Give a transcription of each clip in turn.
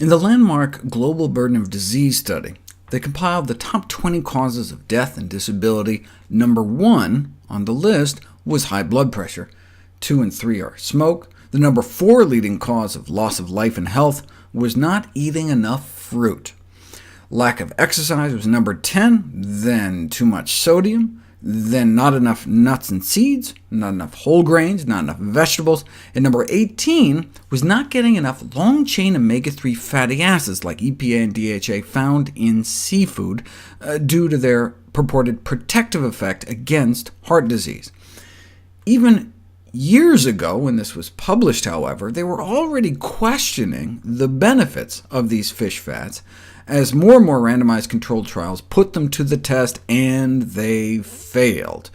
In the landmark Global Burden of Disease study, they compiled the top 20 causes of death and disability. Number 1 on the list was high blood pressure. 2 and 3 are smoke. The number 4 leading cause of loss of life and health was not eating enough fruit. Lack of exercise was number 10, then too much sodium, then not enough nuts and seeds, not enough whole grains, not enough vegetables, and number 18 was not getting enough long-chain omega-3 fatty acids like EPA and DHA found in seafood due to their purported protective effect against heart disease. Even years ago, when this was published, however, they were already questioning the benefits of these fish fats, as more and more randomized controlled trials put them to the test, and they failed,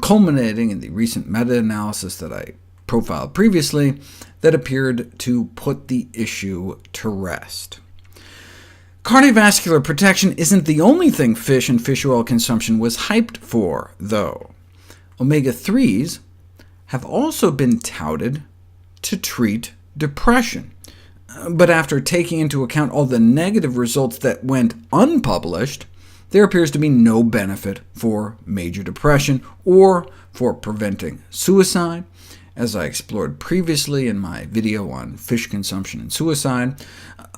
culminating in the recent meta-analysis that I profiled previously that appeared to put the issue to rest. Cardiovascular protection isn't the only thing fish and fish oil consumption was hyped for, though. Omega-3s have also been touted to treat depression. But after taking into account all the negative results that went unpublished, there appears to be no benefit for major depression or for preventing suicide, as I explored previously in my video on fish consumption and suicide.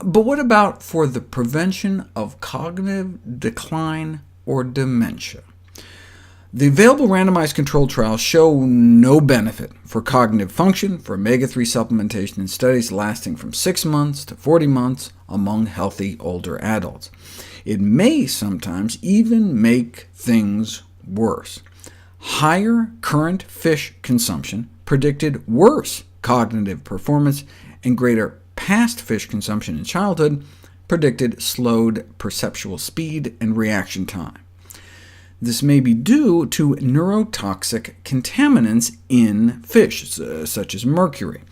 But what about for the prevention of cognitive decline or dementia? The available randomized controlled trials show no benefit for cognitive function for omega-3 supplementation in studies lasting from 6 months to 40 months among healthy older adults. It may sometimes even make things worse. Higher current fish consumption predicted worse cognitive performance, and greater past fish consumption in childhood predicted slowed perceptual speed and reaction time. This may be due to neurotoxic contaminants in fish, such as mercury.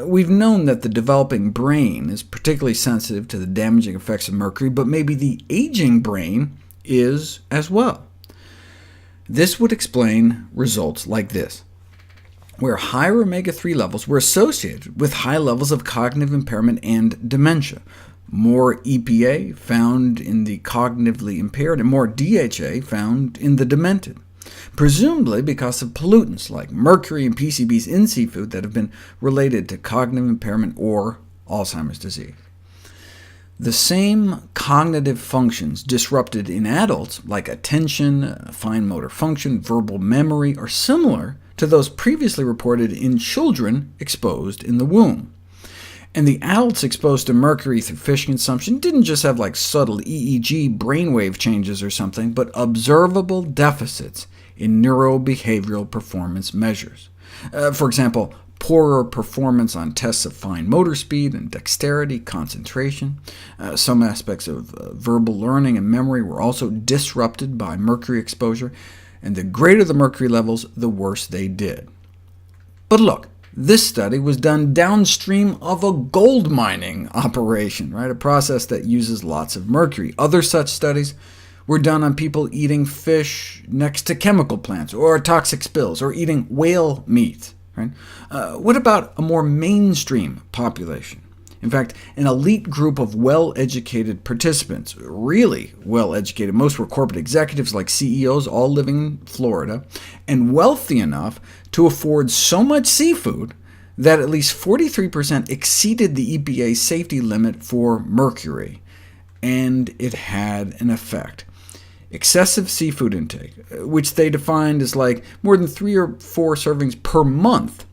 We've known that the developing brain is particularly sensitive to the damaging effects of mercury, but maybe the aging brain is as well. This would explain results like this, where higher omega-3 levels were associated with high levels of cognitive impairment and dementia. More EPA found in the cognitively impaired, and more DHA found in the demented, presumably because of pollutants like mercury and PCBs in seafood that have been related to cognitive impairment or Alzheimer's disease. The same cognitive functions disrupted in adults, like attention, fine motor function, verbal memory, are similar to those previously reported in children exposed in the womb. And the adults exposed to mercury through fish consumption didn't just have subtle EEG brainwave changes or something, but observable deficits in neurobehavioral performance measures. For example, poorer performance on tests of fine motor speed and dexterity, concentration. Some aspects of verbal learning and memory were also disrupted by mercury exposure, and the greater the mercury levels, the worse they did. But look, this study was done downstream of a gold mining operation, a process that uses lots of mercury. Other such studies were done on people eating fish next to chemical plants, or toxic spills, or eating whale meat. What about a more mainstream population? In fact, an elite group of well-educated participants, really well-educated, most were corporate executives like CEOs, all living in Florida, and wealthy enough to afford so much seafood that at least 43% exceeded the EPA safety limit for mercury, and it had an effect. Excessive seafood intake, which they defined as more than 3 or 4 servings per month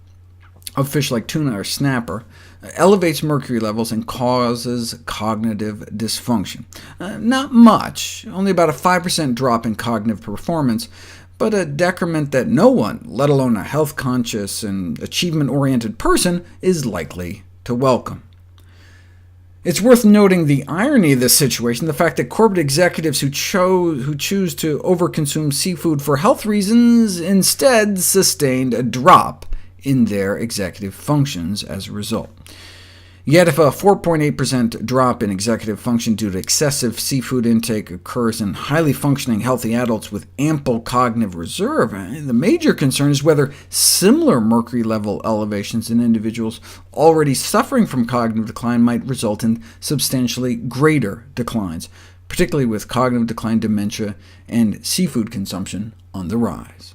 of fish like tuna or snapper, elevates mercury levels and causes cognitive dysfunction. Not much, only about a 5% drop in cognitive performance, but a decrement that no one, let alone a health-conscious and achievement-oriented person, is likely to welcome. It's worth noting the irony of this situation, the fact that corporate executives who choose to overconsume seafood for health reasons instead sustained a drop in their executive functions as a result. Yet if a 4.8% drop in executive function due to excessive seafood intake occurs in highly functioning healthy adults with ample cognitive reserve, the major concern is whether similar mercury level elevations in individuals already suffering from cognitive decline might result in substantially greater declines, particularly with cognitive decline, dementia, and seafood consumption on the rise.